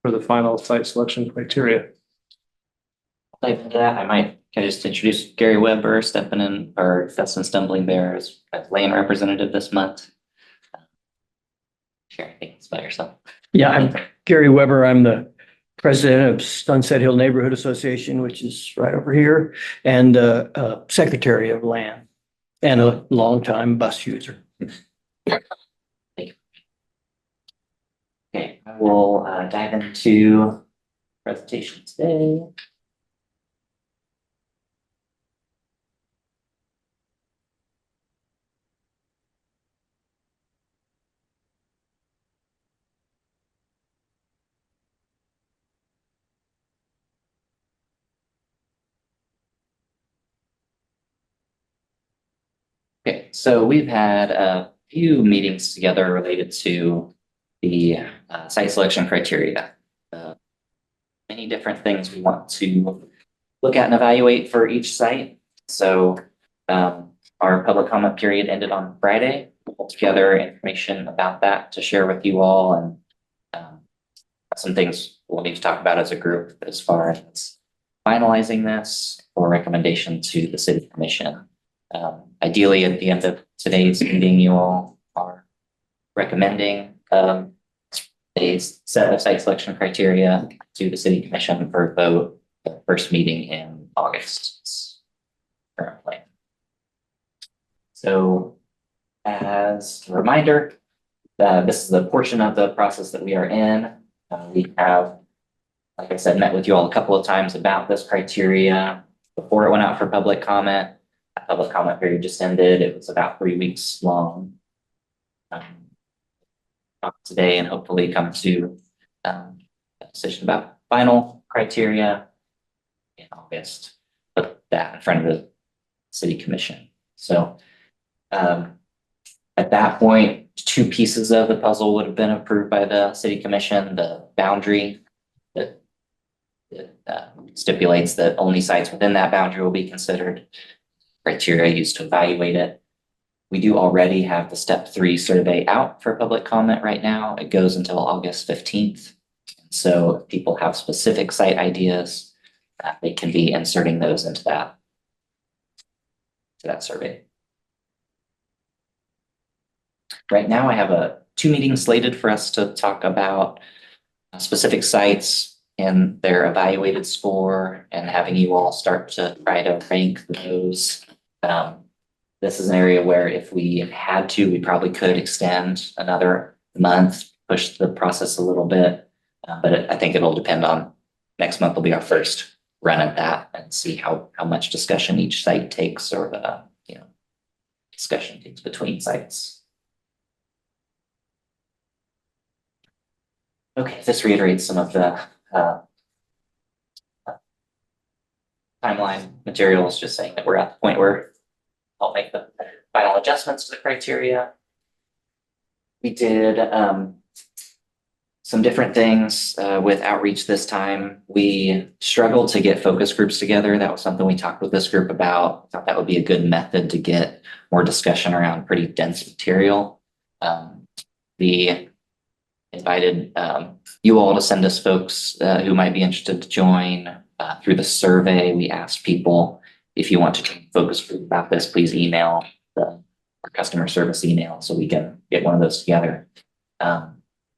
for the final site selection criteria. Dive into that. Can I just introduce Gary Weber stepping in, or Dustin Stumbling Bear as land representative this month. Share anything about yourself. Yeah, I'm Gary Weber. I'm the president of Sunset Hill Neighborhood Association, which is right over here, and secretary of land and a longtime bus user. Okay, I will dive into presentation today. Okay, so we've had a few meetings together related to the site selection criteria. Many different things we want to look at and evaluate for each site. So our public comment period ended on Friday. We'll pull together information about that to share with you all, and some things we'll need to talk about as a group as far as finalizing this or recommendation to the city commission. Ideally, at the end of today's meeting, you all are recommending a set of site selection criteria to the city commission for vote, the first meeting in August. Current plan. So, as a reminder, this is the portion of the process that we are in. We have, like I said, met with you all a couple of times about this criteria before it went out for public comment. That public comment period just ended. It was about 3 weeks long. Talk today and hopefully come to a decision about final criteria in August. Put that in front of the city commission. So at that point, 2 pieces of the puzzle would have been approved by the city commission. The boundary that stipulates that only sites within that boundary will be considered, criteria used to evaluate it. We do already have the step 3 survey out for public comment right now. It goes until August 15th. So if people have specific site ideas, they can be inserting those into that survey. Right now, I have 2 meetings slated for us to talk about specific sites and their evaluated score, and having you all start to try to rank those. This is an area where if we had to, we probably could extend another month, push the process a little bit. But I think it'll depend on, next month will be our first run at that, and see how much discussion each site takes, or discussion takes between sites. Okay, this reiterates some of the timeline materials, just saying that we're at the point where I'll make the final adjustments to the criteria. We did some different things with outreach this time. We struggled to get focus groups together. That was something we talked with this group about. I thought that would be a good method to get more discussion around pretty dense material. We invited you all to send us folks who might be interested to join. Through the survey, we asked people, if you want to join a focus group about this, please email our customer service email so we can get one of those together.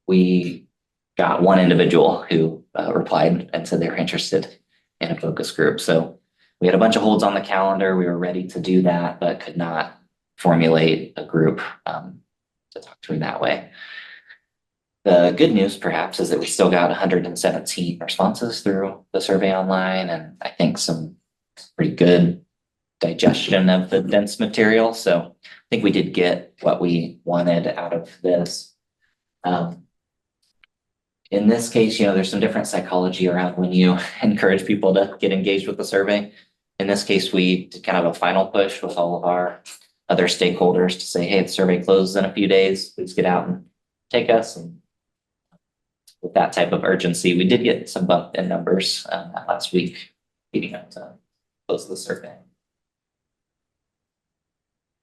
We got one individual who replied and said they were interested in a focus group. So we had a bunch of holds on the calendar. We were ready to do that, but could not formulate a group to talk through that way. The good news, perhaps, is that we still got 117 responses through the survey online, and I think some pretty good digestion of the dense material. So I think we did get what we wanted out of this. In this case, there's some different psychology around when you encourage people to get engaged with the survey. In this case, we did kind of a final push with all of our other stakeholders to say, hey, the survey closes in a few days. Please get out and take us. And with that type of urgency, we did get some bump in numbers that last week leading up to close the survey.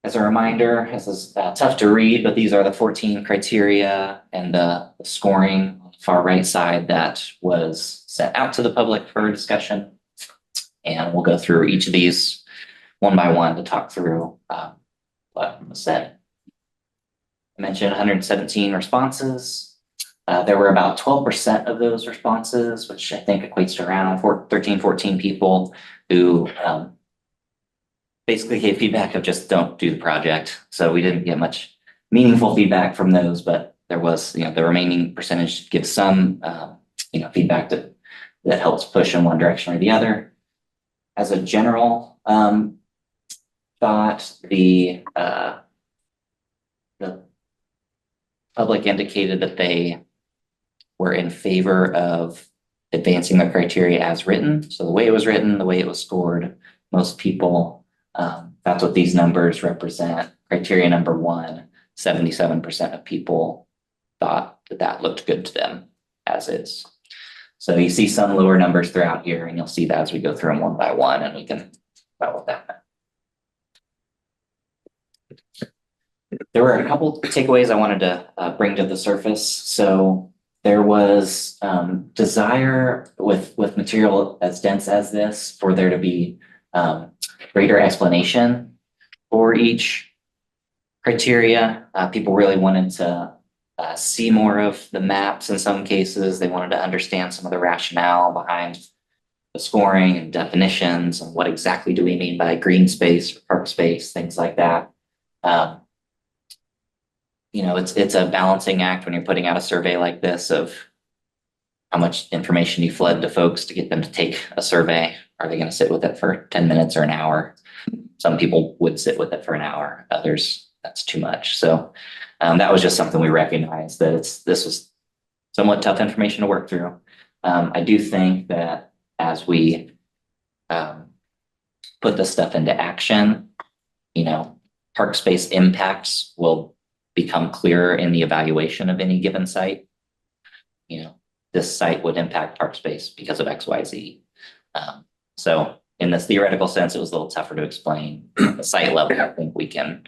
As a reminder, this is tough to read, but these are the 14 criteria and the scoring on the far right side that was sent out to the public for discussion. And we'll go through each of these one by one to talk through what was said. I mentioned 117 responses. There were about 12% of those responses, which I think equates to around 14 people who basically gave feedback of just don't do the project. So we didn't get much meaningful feedback from those, but there was, the remaining percentage gives some, feedback that helps push in one direction or the other. As a general thought, the public indicated that they were in favor of advancing the criteria as written. So the way it was written, the way it was scored, most people, that's what these numbers represent. Criteria number 1, 77% of people thought that looked good to them as is. So you see some lower numbers throughout here, and you'll see that as we go through them one by one, and we can talk about what that meant. There were a couple takeaways I wanted to bring to the surface. So there was desire with material as dense as this for there to be greater explanation for each criteria. People really wanted to see more of the maps in some cases. They wanted to understand some of the rationale behind the scoring and definitions and what exactly do we mean by green space or park space, things like that. It's a balancing act when you're putting out a survey like this of how much information you flood to folks to get them to take a survey. Are they going to sit with it for 10 minutes or an hour? Some people would sit with it for an hour. Others, that's too much. So that was just something we recognized that this was somewhat tough information to work through. I do think that as we put this stuff into action, park space impacts will become clearer in the evaluation of any given site. This site would impact park space because of X, Y, Z. So in this theoretical sense, it was a little tougher to explain. At the site level, I think we can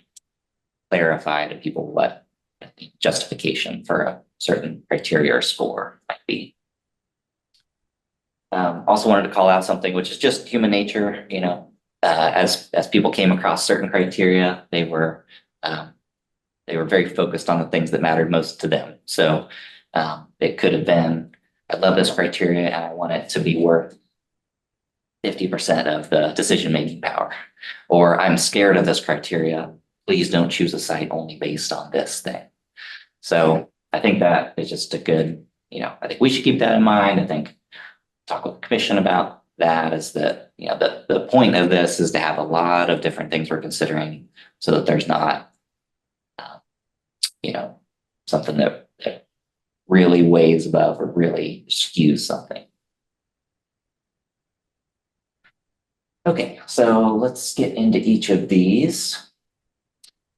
clarify to people what the justification for a certain criteria or score might be. Also wanted to call out something which is just human nature. As people came across certain criteria, they were very focused on the things that mattered most to them. So it could have been, I love this criteria and I want it to be worth 50% of the decision-making power. Or I'm scared of this criteria. Please don't choose a site only based on this thing. So I think that is just a good, I think we should keep that in mind. I think talk with the commission about that is that, the point of this is to have a lot of different things we're considering so that there's not, something that really weighs above or really skews something. Okay, so let's get into each of these.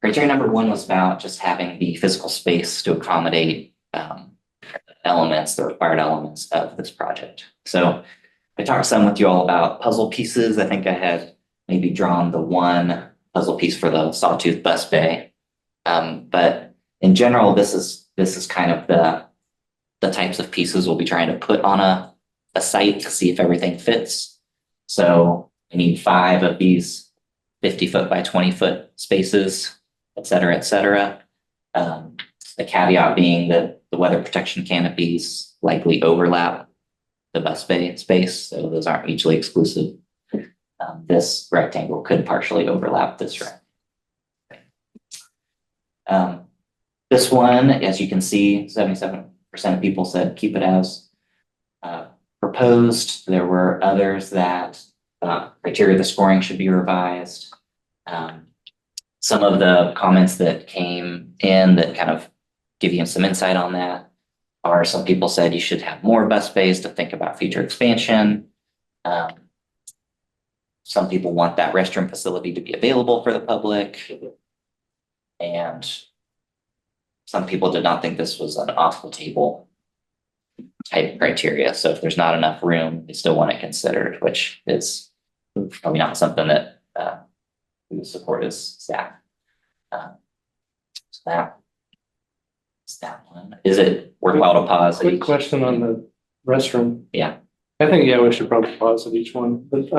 Criteria number 1 was about just having the physical space to accommodate the required elements of this project. So I talked some with you all about puzzle pieces. I think I had maybe drawn the one puzzle piece for the Sawtooth Bus Bay. But in general, this is kind of the types of pieces we'll be trying to put on a site to see if everything fits. So I need 5 of these 50-foot by 20-foot spaces, et cetera, et cetera. The caveat being that the weather protection canopies likely overlap the bus bay space, so those aren't mutually exclusive. This rectangle could partially overlap this rectangle. This one, as you can see, 77% of people said keep it as proposed. There were others that criteria of the scoring should be revised. Some of the comments that came in that kind of give you some insight on that are some people said you should have more bus bays to think about future expansion. Some people want that restroom facility to be available for the public. And some people did not think this was an off the table type criteria. So if there's not enough room, they still want it considered, which is probably not something that we would support as staff. So that's that one. Is it worthwhile to pause? at Quick each- question on the restroom. Yeah. I think, yeah, we should probably pause at each one, but,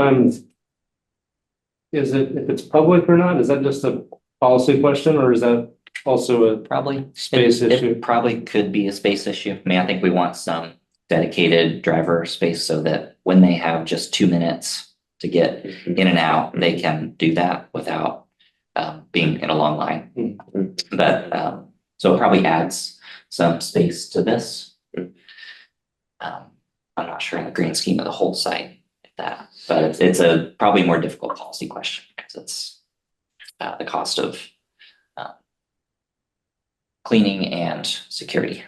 is it, if it's public or not, is that just a policy question or is that also a Probably. space It issue? probably could be a space issue. I mean, I think we want some dedicated driver space so that when they have just 2 minutes to get in and out, they can do that without being in a long line. But so it probably adds some space to this. I'm not sure in the grand scheme of the whole site if that, but it's a probably more difficult policy question because it's the cost of cleaning and security.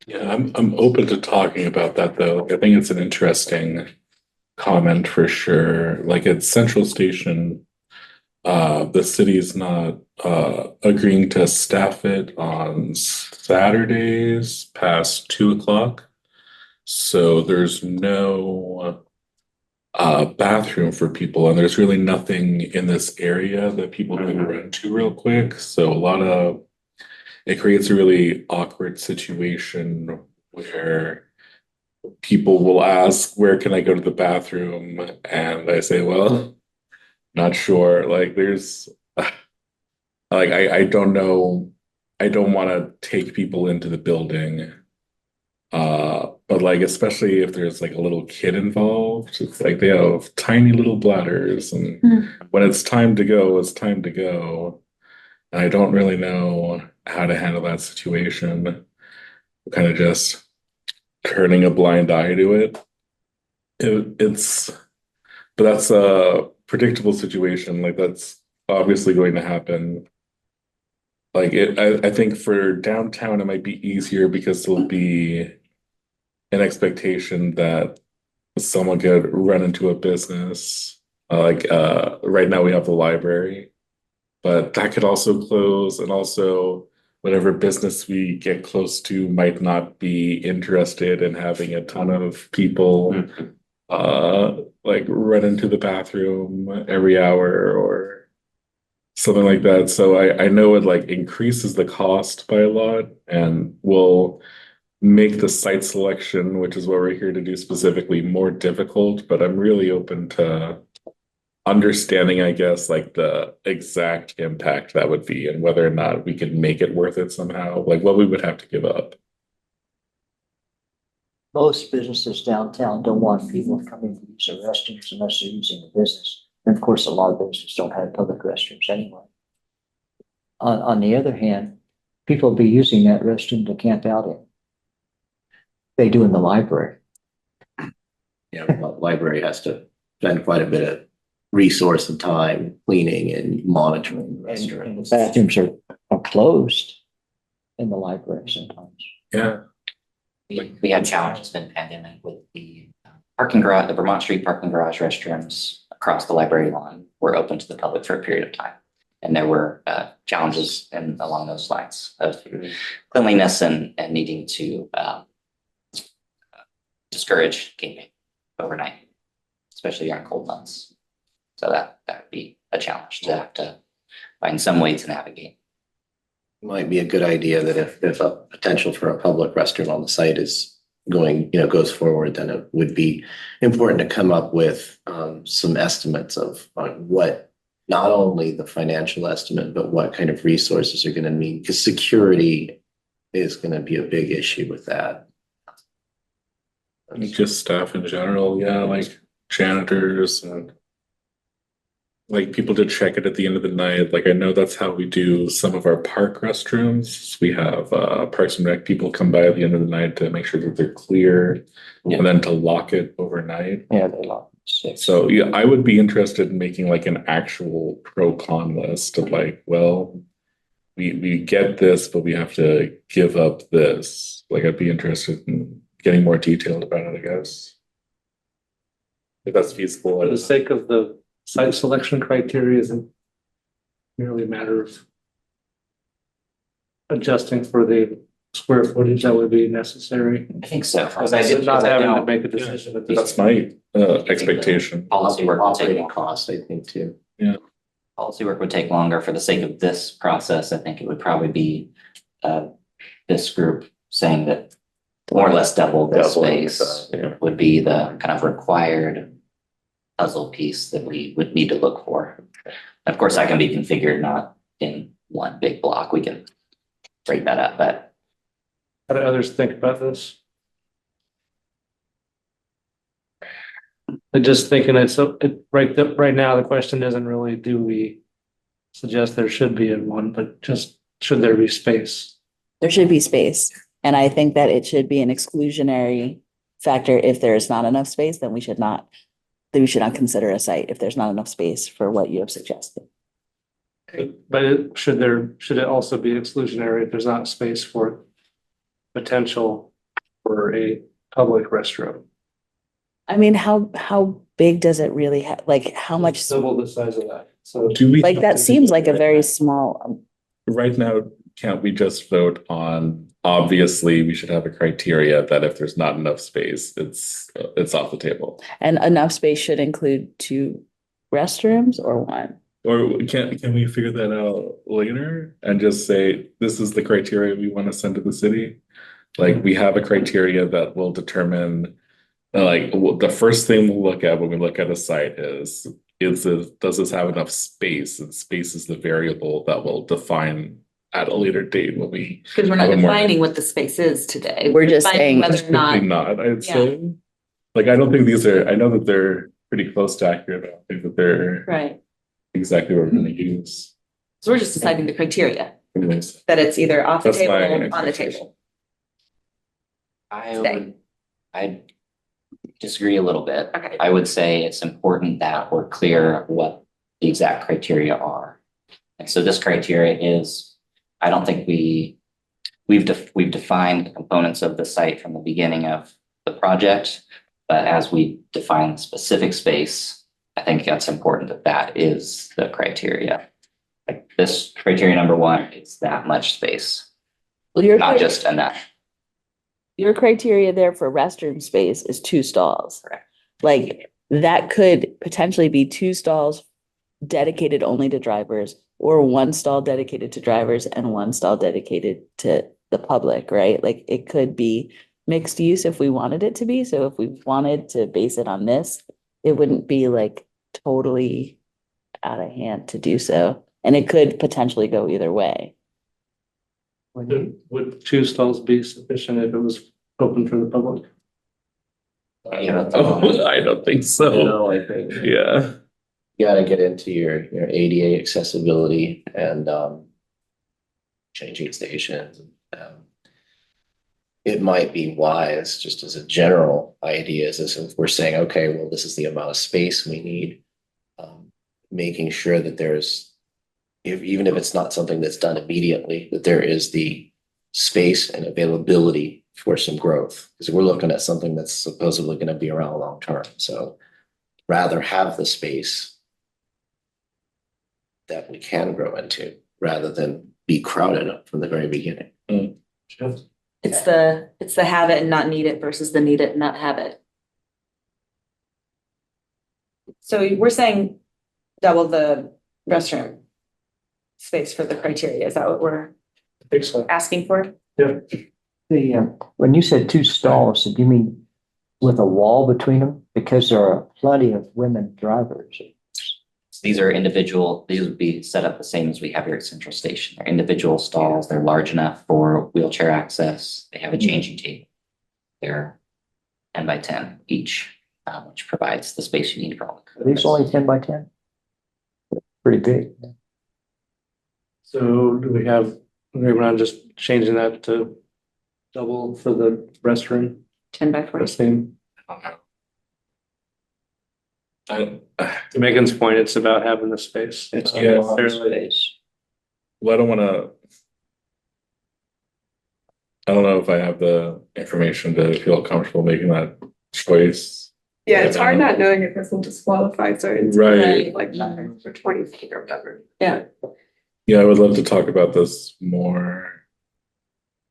Yeah, I'm open to talking about that though. I think it's an interesting comment for sure. Like at Central Station, the city's not agreeing to staff it on Saturdays past 2 o'clock. So there's no bathroom for people, and there's really nothing in this area that people can run to real quick. So it creates a really awkward situation where people will ask, where can I go to the bathroom? And I say, well, not sure. Like there's like I don't know. I don't want to take people into the building. But like especially if there's like a little kid involved, it's like they have tiny little bladders, and when it's time to go, it's time to go. And I don't really know how to handle that situation. I'm kind of just turning a blind eye to it. But that's a predictable situation. Like that's obviously going to happen. Like I think for downtown, it might be easier because there'll be an expectation that someone could run into a business. Right now we have the library, but that could also close, and also whatever business we get close to might not be interested in having a ton of people like run into the bathroom every hour or something like that. So I know it like increases the cost by a lot and will make the site selection, which is what we're here to do specifically, more difficult, but I'm really open to understanding, I guess, like the exact impact that would be and whether or not we could make it worth it somehow, like what we would have to give up. Most businesses downtown don't want people coming to use their restrooms unless they're using the business. And of course, a lot of businesses don't have public restrooms anyway. On the other hand, people will be using that restroom to camp out in. They do in the library. Yeah, the library has to spend quite a bit of resource and time cleaning and monitoring the And the restrooms. bathrooms are closed in the library sometimes. Yeah. We had challenges in the pandemic with the parking garage, the Vermont Street parking garage restrooms across the library lawn were open to the public for a period of time. And there were challenges along those lines of cleanliness and needing to discourage camping overnight, especially during cold months. So that would be a challenge to have to find some way to navigate. Might be a good idea that if a potential for a public restroom on the site is going, goes forward, then it would be important to come up with some estimates of what, not only the financial estimate, but what kind of resources are going to need, because security is going to be a big issue with that. Just staff in general, yeah, like janitors and like people to check it at the end of the night. Like I know that's how we do some of our park restrooms. We have Parks and Rec people come by at the end of the night to make sure that they're clear, and then to lock it overnight. Yeah, they lock it. So yeah, I would be interested in making like an actual pro-con list of like, well, we get this, but we have to give up this. Like I'd be interested in getting more detailed about it, I guess. If that's feasible. For the sake of the site selection criteria, isn't merely a matter of adjusting for the square footage that would be necessary. I think so. Because I did not having to make a decision at this. That's my expectation. Policy work will take Operating more. costs, I think, too. Policy work would take longer for the sake of this process. I think it would probably be this group saying that more or less double the Doubling, space yeah. would be the kind of required puzzle piece that we would need to look for. Of course, that can be configured not in one big block. We can break that up, but How do others think about this? I'm just thinking right now, the question isn't really, do we suggest there should be in one, but just should there be space? There should be space. And I think that it should be an exclusionary factor. If there is not enough space, then we should not consider a site if there's not enough space for what you have suggested. But should it also be exclusionary if there's not space for potential for a public restroom? I mean, how big does it really have, like, how much, Double the size of that, so. Do we? like, that seems like a very small, Right now, can't we just vote on, obviously, we should have a criteria that if there's not enough space, it's off the table. and enough space should include 2 restrooms or 1? Or can we figure that out later and just say, this is the criteria we want to send to the city? Like, we have a criteria that will determine, like, the first thing we'll look at when we look at a site is does this have enough space? And space is the variable that will define at a later date when we. Because we're not have a more- defining what the space is today. We're just saying- defining whether or Probably not, not, I'd Yeah. say. Like, I don't think I know that they're pretty close to accurate. I don't think that they're right. exactly what we're gonna use. So we're just deciding the criteria, Anyways, that it's either off the That's table my or on the expectation. table. I disagree a little bit. Okay. I would say it's important that we're clear what the exact criteria are. And so this criteria is, I don't think we've defined components of the site from the beginning of the project, but as we define the specific space, I think that's important that that is the criteria. Like this criteria number 1, it's that much space, Well, your not just enough. Your criteria there for restroom space is 2 stalls. Correct. Like, that could potentially be 2 stalls dedicated only to drivers, or 1 stall dedicated to drivers and 1 stall dedicated to the public, right? Like, it could be mixed use if we wanted it to be. So if we wanted to base it on this, it wouldn't be like totally out of hand to do so. And it could potentially go either way. Would 2 stalls be sufficient if it was open for the public? Yeah. Oh, I don't think so. No, I think. Yeah. You gotta get into your ADA accessibility and changing stations. It might be wise, just as a general idea, is if we're saying, okay, well, this is the amount of space we need, making sure that there's, even if it's not something that's done immediately, that there is the space and availability for some growth. Because we're looking at something that's supposedly going to be around long term. So rather have the space that we can grow into rather than be crowded up from the very beginning. It's the have it and not need it versus the need it and not have it. So we're saying double the restroom space for the criteria. Is that what we're I think so. asking for? Yeah. When you said 2 stalls, did you mean with a wall between them? Because there are plenty of women drivers. These would be set up the same as we have here at Central Station. They're individual stalls. They're large enough for wheelchair access. They have a changing table. They're 10 by 10 each, which provides the space you need for all the Are these only 10 by 10? Pretty big. So do we have agreement on just changing that to double for the restroom? 10 by The 40. same. I To Megan's point, it's about having the space. It's Yeah. a lot of space. Well, I don't know if I have the information to feel comfortable making that choice. Yeah, it's hard not knowing if this will disqualify certain. Right. Like for 20 feet or whatever. Yeah. Yeah, I would love to talk about this more.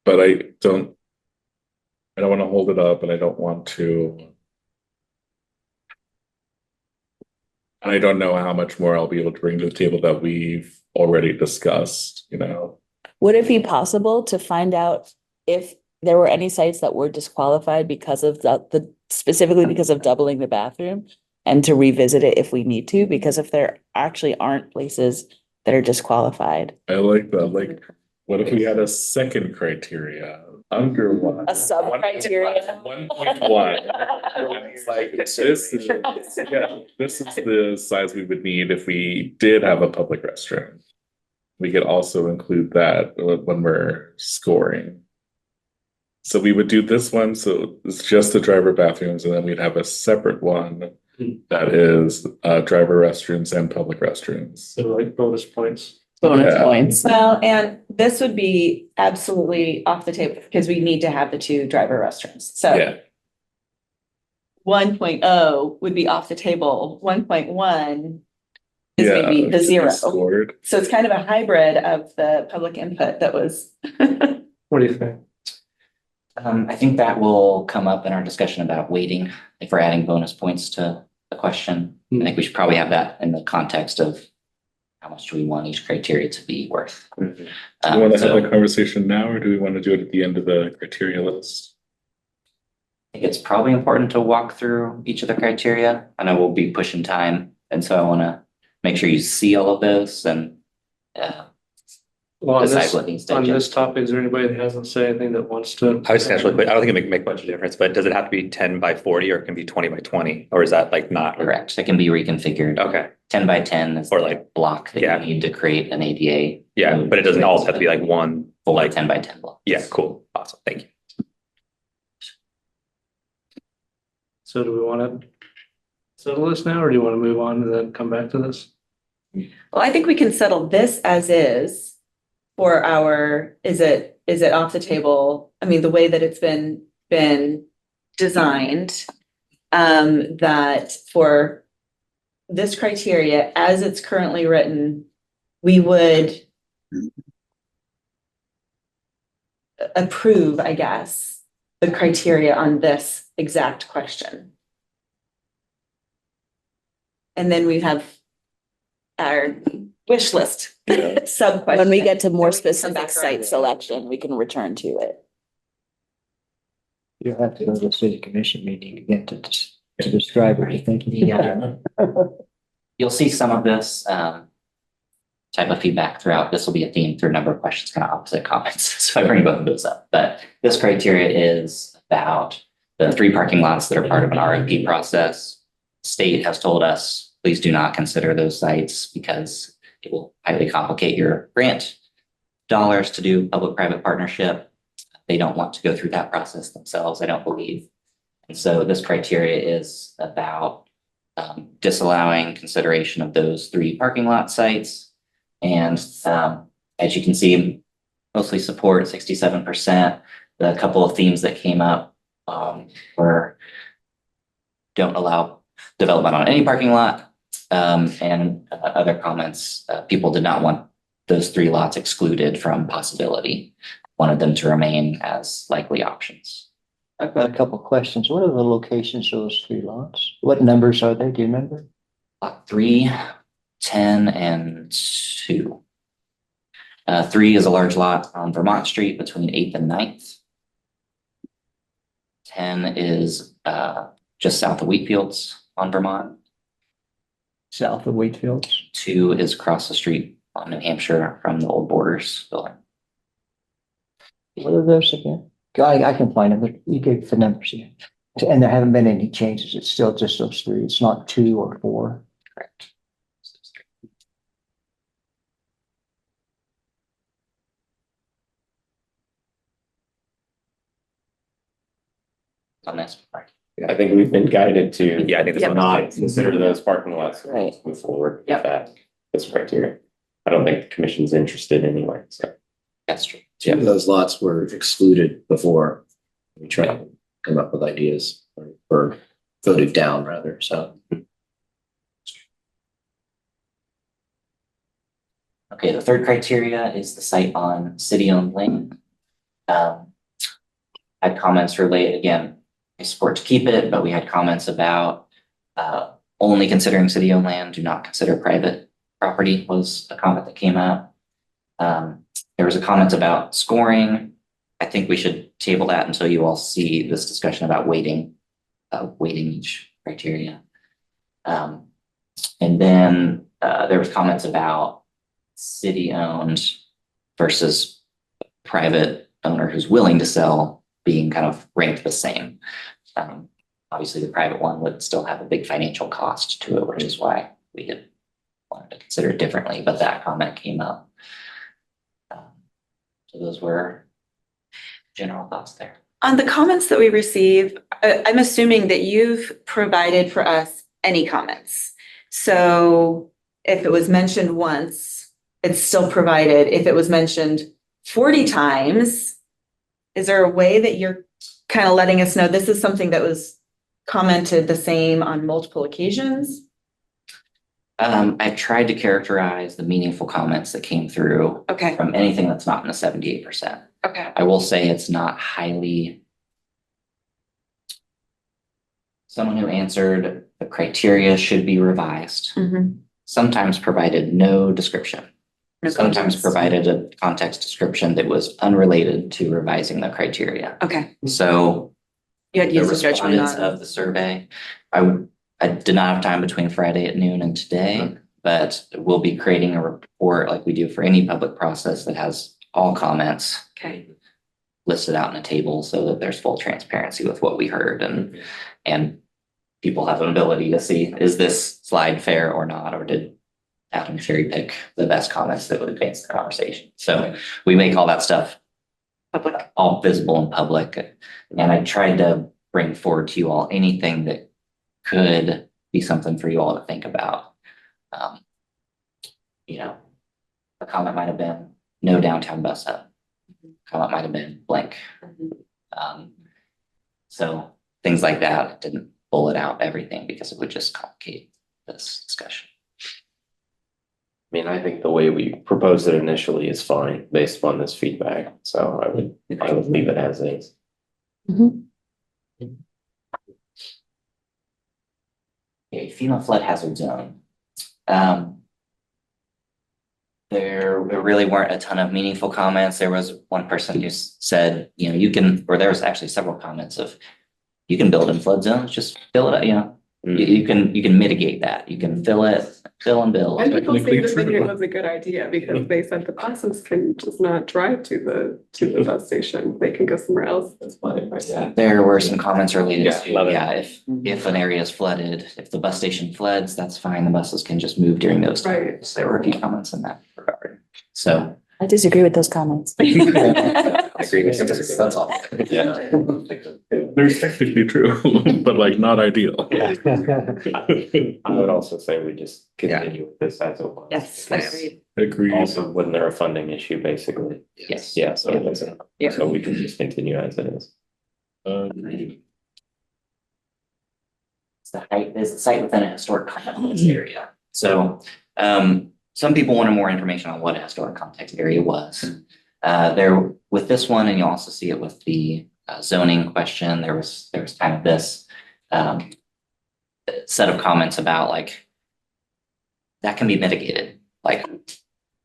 But I don't want to hold it up and I don't want to. And I don't know how much more I'll be able to bring to the table that we've already discussed, you know? Would it be possible to find out if there were any sites that were disqualified because of the specifically because of doubling the bathroom? And to revisit it if we need to, because if there actually aren't places that are disqualified. I like that. Like, what if we had a second criteria under one? A sub-criteria? 1.1. It's like, this is the size we would need if we did have a public restroom. We could also include that when we're scoring. So we would do this one, so it's just the driver bathrooms, and then we'd have a separate one that is driver restrooms and public restrooms. So like bonus points. Bonus Yeah. points. Well, and this would be absolutely off the table because we need to have the 2 driver restrooms. So Yeah, 1.0 would be off the table. 1.1 is maybe the 0. scored. So it's kind of a hybrid of the public input that was. What do you think? I think that will come up in our discussion about weighting, if we're adding bonus points to the question. I think we should probably have that in the context of how much do we want each criteria to be worth. Do we want to So have that conversation now, or do we want to do it at the end of the criteria list? I think it's probably important to walk through each of the criteria. I know we'll be pushing time, and so I want to make sure you see all of those and Well, decide what needs to on this adjust. topic, is there anybody that hasn't said anything that wants to? I was just actually, but I don't think it make much of a difference, but does it have to be 10 by 40 or it can be 20 by 20? Or is that like not? Correct. It can be reconfigured. Okay, 10 by 10 is Or the like- block that yeah. you need to create an ADA. yeah, but it doesn't always have to be like one, Full like, 10 by 10 block. yeah, cool, awesome, thank you. So do we want to settle this now, or do you want to move on and then come back to this? Well, I think we can settle this as is for our, is it off the table? I mean, the way that it's been designed, that for this criteria, as it's currently written, we would approve, I guess, the criteria on this exact question. And then we have our wish list, sub question. When we get to more Then we can come specific back around site to it. selection, we can return to it. You'll have to go to the city commission meeting again to describe what you're thinking. Yeah. You'll see some of this type of feedback throughout. This will be a theme through a number of questions, kind of opposite comments. So I bring both of those up. But this criteria is about the 3 parking lots that are part of an RFP process. State has told us, please do not consider those sites because it will highly complicate your grant dollars to do public-private partnership. They don't want to go through that process themselves, I don't believe. And so this criteria is about disallowing consideration of those 3 parking lot sites. And as you can see, mostly support 67%. The couple of themes that came up were don't allow development on any parking lot. And other comments, people did not want those 3 lots excluded from possibility, wanted them to remain as likely options. I've got a couple of questions. What are the locations of those 3 lots? What numbers are they? Do you remember? Lot 3, 10, and 2. 3 is a large lot on Vermont Street between 8th and 9th. 10 is just south of Wheatfields on Vermont. South of Wheatfields? 2 is across the street on New Hampshire from the old Borders building. What are those again? I can find them, but you gave the numbers again. And there haven't been any changes. It's still just those 3. It's not 2 or 4. Correct. On this part. I think we've been guided to. Yeah, I think that's to what not consider those parking lots. Right. Move forward with Yep. that, this criteria. I don't think the commission's interested anyway, so. That's true. 2 of those lots were excluded before we tried to come up with ideas or voted down rather, so. Okay, the third criteria is the site on city-owned land. Had comments related, again, I support to keep it, but we had comments about only considering city-owned land, do not consider private property was a comment that came up. There was a comment about scoring. I think we should table that until you all see this discussion about weighting each criteria. And then there was comments about city-owned versus private owner who's willing to sell being kind of ranked the same. Obviously, the private one would still have a big financial cost to it, which is why we had wanted to consider it differently, but that comment came up. So those were general thoughts there. On the comments that we receive, I'm assuming that you've provided for us any comments. So if it was mentioned once, it's still provided. If it was mentioned 40 times, is there a way that you're kind of letting us know this is something that was commented the same on multiple occasions? I've tried to characterize the meaningful comments that came through Okay, from anything that's not in the 78%. okay, I will say it's not highly. Someone who answered the criteria should be revised, mhm. sometimes provided no description. No Sometimes comments. provided a context description that was unrelated to revising the criteria. Okay, So you had the used the judgment respondents on. of the survey, I did not have time between Friday at noon and today, but we'll be creating a report like we do for any public process that has all comments Okay, listed out in a table so that there's full transparency with what we heard and people have an ability to see, is this slide fair or not, or did Adam cherry pick the best comments that would advance the conversation? So we make all that stuff public. all visible and public. And I tried to bring forward to you all anything that could be something for you all to think about. You know, a comment might have been no downtown bus hub. Comment might have been blank. So things like that, didn't bullet out everything because it would just complicate this discussion. I mean, I think the way we proposed it initially is fine based on this feedback, so I would leave it as is. Okay, FEMA flood hazard zone. There really weren't a ton of meaningful comments. There was one person who said, you know, you can, or there was actually several comments of, you can build in flood zones, just fill it up, you know. You can mitigate that. You can fill and build. And people seem to Technically think it true. was a good idea because they said the buses can just not drive to the bus station. They can go somewhere else that's flooded by that. There were some comments related Yeah, to, love it. if an area is flooded, if the bus station floods, that's fine. The buses can just move during those Right. times. There were a few comments in that regard. So. I disagree with those comments. I agree with you. That's all. Yeah. They're technically true, but like not ideal. I would also say we just continue with this as it was. Yes, agreed. Agreed. Also, wasn't there a funding issue, basically? Yes. Yeah, so it wasn't, Yeah. so we can just continue as it is. It's the site within a historic context area. So, some people wanted more information on what a historic context area was. There, with this one, and you also see it with the zoning question, there was kind of this set of comments about like, that can be mitigated. Like,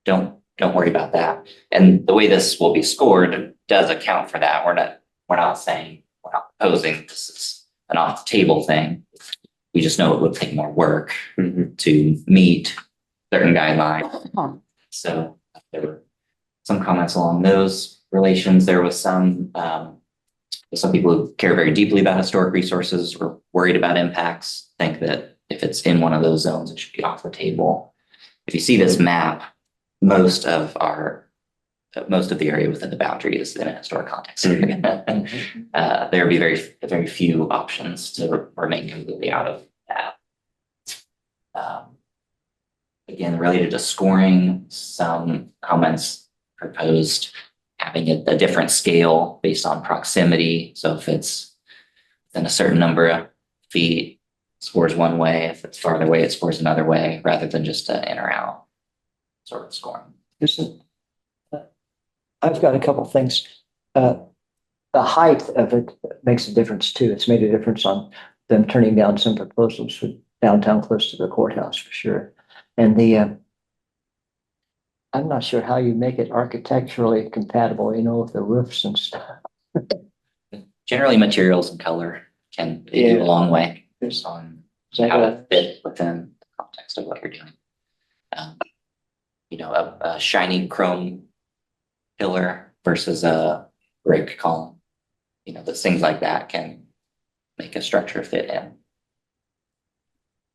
don't worry about that. And the way this will be scored does account for that. We're not saying, we're not proposing this is an off the table thing. We just know it would take more work to meet certain guidelines. So there were some comments along those relations. There was some people who care very deeply about historic resources or worried about impacts, think that if it's in one of those zones, it should be off the table. If you see this map, most of the area within the boundary is in a historic context area. There would be very few options to remain completely out of that. Again, related to scoring, some comments proposed having a different scale based on proximity. So if it's within a certain number of feet, it scores one way. If it's farther away, it scores another way, rather than just in or out sort of scoring. I've got a couple things. The height of it makes a difference too. It's made a difference on them turning down some proposals downtown close to the courthouse for sure. And the, I'm not sure how you make it architecturally compatible, you know, with the roofs and stuff. Generally, materials and color can they go Yeah. a long way There's- on is that how to right? fit within the context of what you're doing. Um, You know, a shiny chrome pillar versus a brick column. You know, those things like that can make a structure fit in.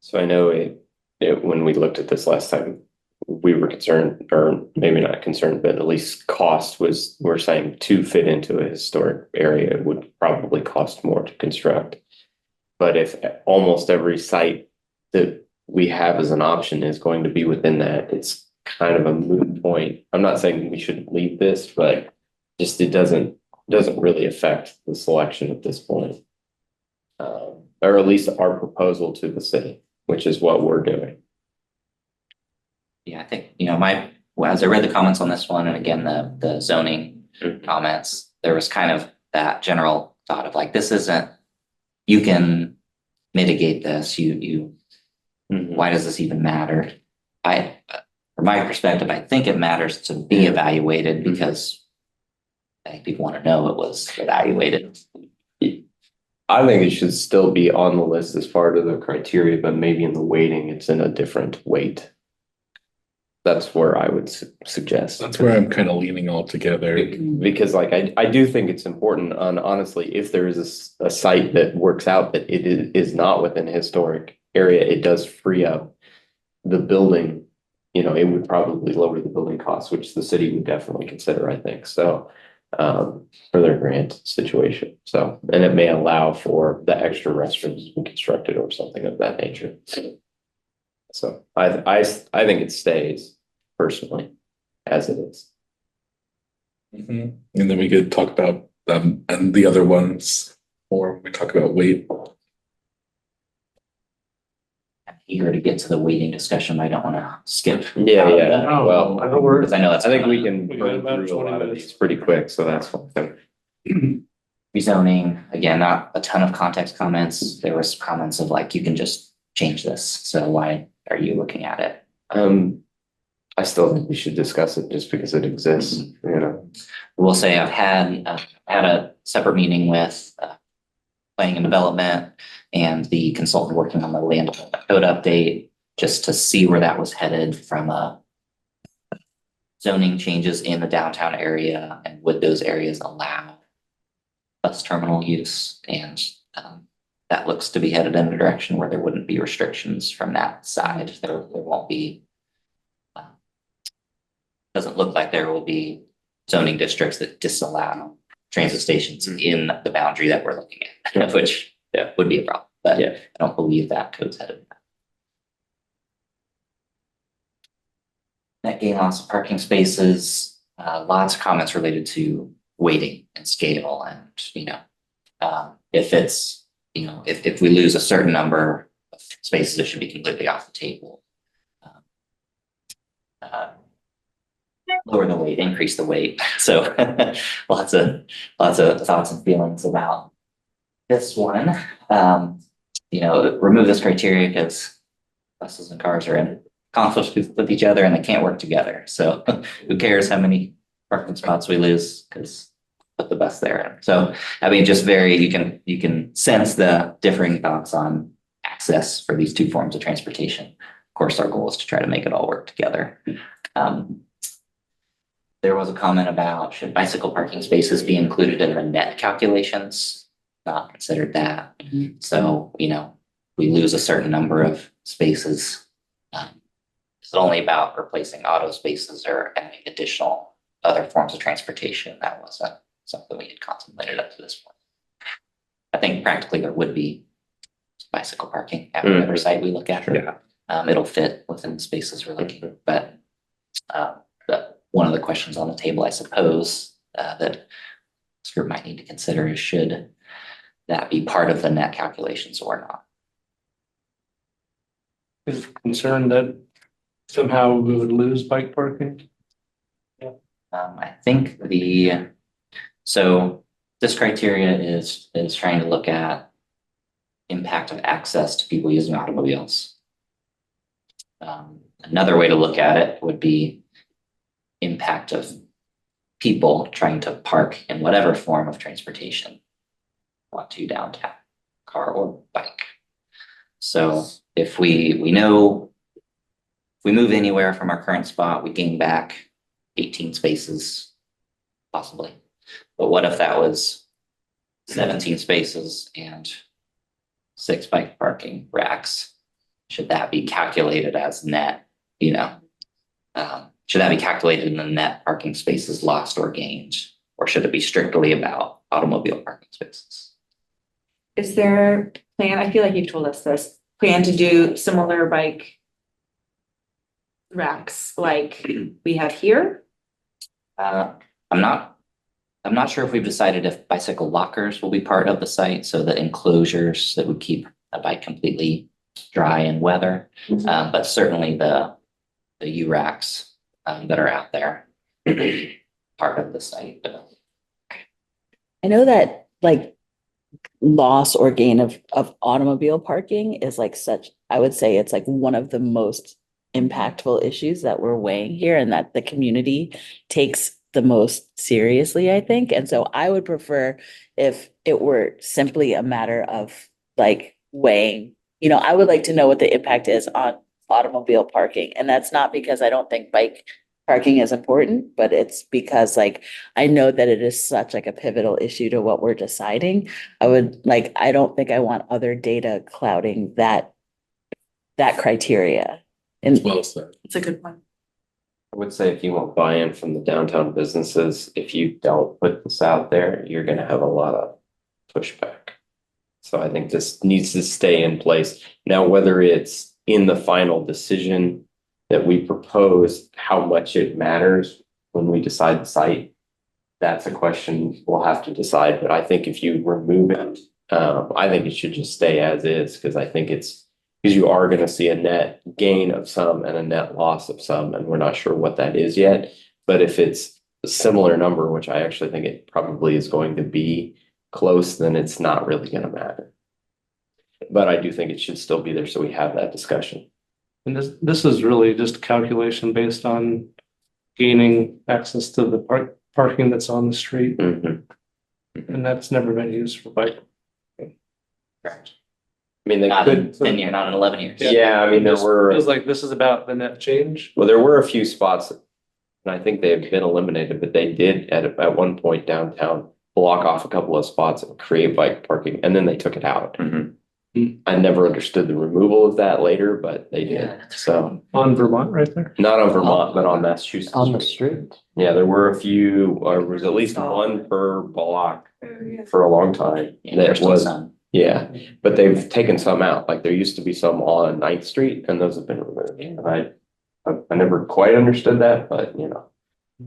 So I know when we looked at this last time, we were concerned, or maybe not concerned, but at least cost was, we're saying to fit into a historic area, it would probably cost more to construct. But if almost every site that we have as an option is going to be within that, it's kind of a moot point. I'm not saying we shouldn't leave this, but just it doesn't really affect the selection at this point. Or at least our proposal to the city, which is what we're doing. Yeah, I think, you know, as I read the comments on this one, and again, the zoning comments, there was kind of that general thought of like, this isn't, you can mitigate this, why does this even matter? From my perspective, I think it matters to be evaluated because I think people want to know it was evaluated. I think it should still be on the list as part of the criteria, but maybe in the weighting, it's in a different weight. That's where I would suggest. That's where I'm kind of leaning altogether. Because like, I do think it's important, honestly, if there is a site that works out that it is not within a historic area, it does free up the building. You know, it would probably lower the building costs, which the city would definitely consider, I think, so, for their grant situation. So, and it may allow for the extra restrooms to be constructed or something of that nature. So I think it stays personally as it is. Mhm. And then we could talk about and the other ones, or we talk about weight. I'm eager to get to the weighting discussion, but I don't want to skip. Yeah. Oh, Well, I know we're- Because I know that's. I think we can We got run about through a 20 lot of minutes. these pretty quick, so that's fine. Rezoning, again, not a ton of context comments. There was comments of like, you can just change this. So why are you looking at it? I still think we should discuss it just because it exists, you know. We'll say I've had a separate meeting with planning and development and the consultant working on the land development code update, just to see where that was headed from zoning changes in the downtown area, and would those areas allow bus terminal use? And that looks to be headed in a direction where there wouldn't be restrictions from that side. There won't be. Doesn't look like there will be zoning districts that disallow transit stations in the boundary that we're looking at, which would be a problem. But I don't believe that code's headed. Net gain loss of parking spaces, lots of comments related to weighting and scale, and if it's if we lose a certain number of spaces, it should be completely off the table. Lower the weight, increase the weight. So lots of thoughts and feelings about this one. Remove this criteria because buses and cars are in conflict with each other and they can't work together. So who cares how many parking spots we lose, because put the bus there. So I mean, just you can sense the differing thoughts on access for these two forms of transportation. Of course, our goal is to try to make it all work together. There was a comment about, should bicycle parking spaces be included in the net calculations? Not considered that. So, we lose a certain number of spaces. It's only about replacing auto spaces or adding additional other forms of transportation. That wasn't something we had contemplated up to this point. I think practically there would be bicycle parking at whatever site we look at. It'll fit within the spaces we're looking, but one of the questions on the table, I suppose, that this group might need to consider is, should that be part of the net calculations or not? Is concerned that somehow we would lose bike parking. I think so this criteria is trying to look at impact of access to people using automobiles. Another way to look at it would be impact of people trying to park in whatever form of transportation want to downtown, car or bike. So if we know if we move anywhere from our current spot, we gain back 18 spaces, possibly. But what if that was 17 spaces and 6 bike parking racks? Should that be calculated as net, should that be calculated in the net parking spaces lost or gained? Or should it be strictly about automobile parking spaces? Is there plan, I feel like you've told us this, plan to do similar bike racks like we have here? I'm not sure if we've decided if bicycle lockers will be part of the site, so the enclosures that would keep a bike completely dry in weather. But certainly the U racks that are out there will be part of the site. I know that like loss or gain of automobile parking is like such, I would say it's like one of the most impactful issues that we're weighing here and that the community takes the most seriously, I think. And so I would prefer if it were simply a matter of like weighing, I would like to know what the impact is on automobile parking. And that's not because I don't think bike parking is important, but it's because like I know that it is such like a pivotal issue to what we're deciding. I don't think I want other data clouding that criteria. And Well said. It's a good one. I would say if you want buy-in from the downtown businesses, if you don't put this out there, you're gonna have a lot of pushback. So I think this needs to stay in place. Now, whether it's in the final decision that we propose, how much it matters when we decide the site, that's a question we'll have to decide. But I think if you remove it, I think it should just stay as is, because I think because you are going to see a net gain of some and a net loss of some, and we're not sure what that is yet. But if it's a similar number, which I actually think it probably is going to be close, then it's not really going to matter. But I do think it should still be there so we have that discussion. And this is really just a calculation based on gaining access to the parking that's on the street. Mhm. And that's never been used for bike. Correct. I mean, they Not in could, 10 years, not in 11 years. yeah, I mean, there were. Feels like this is about the net change. Well, there were a few spots, and I think they've been eliminated, but they did at one point downtown block off a couple of spots and create bike parking, and then they took it out. Mhm. I never understood the removal of that later, but they did. So On Vermont right there. not on Vermont, but on Massachusetts. On the street. Yeah, there were a few, or there was at least one per block for a long time. Yeah, That there's still was, some. yeah, but they've taken some out. Like there used to be some on 9th Street and those have been removed. And I never quite understood that, but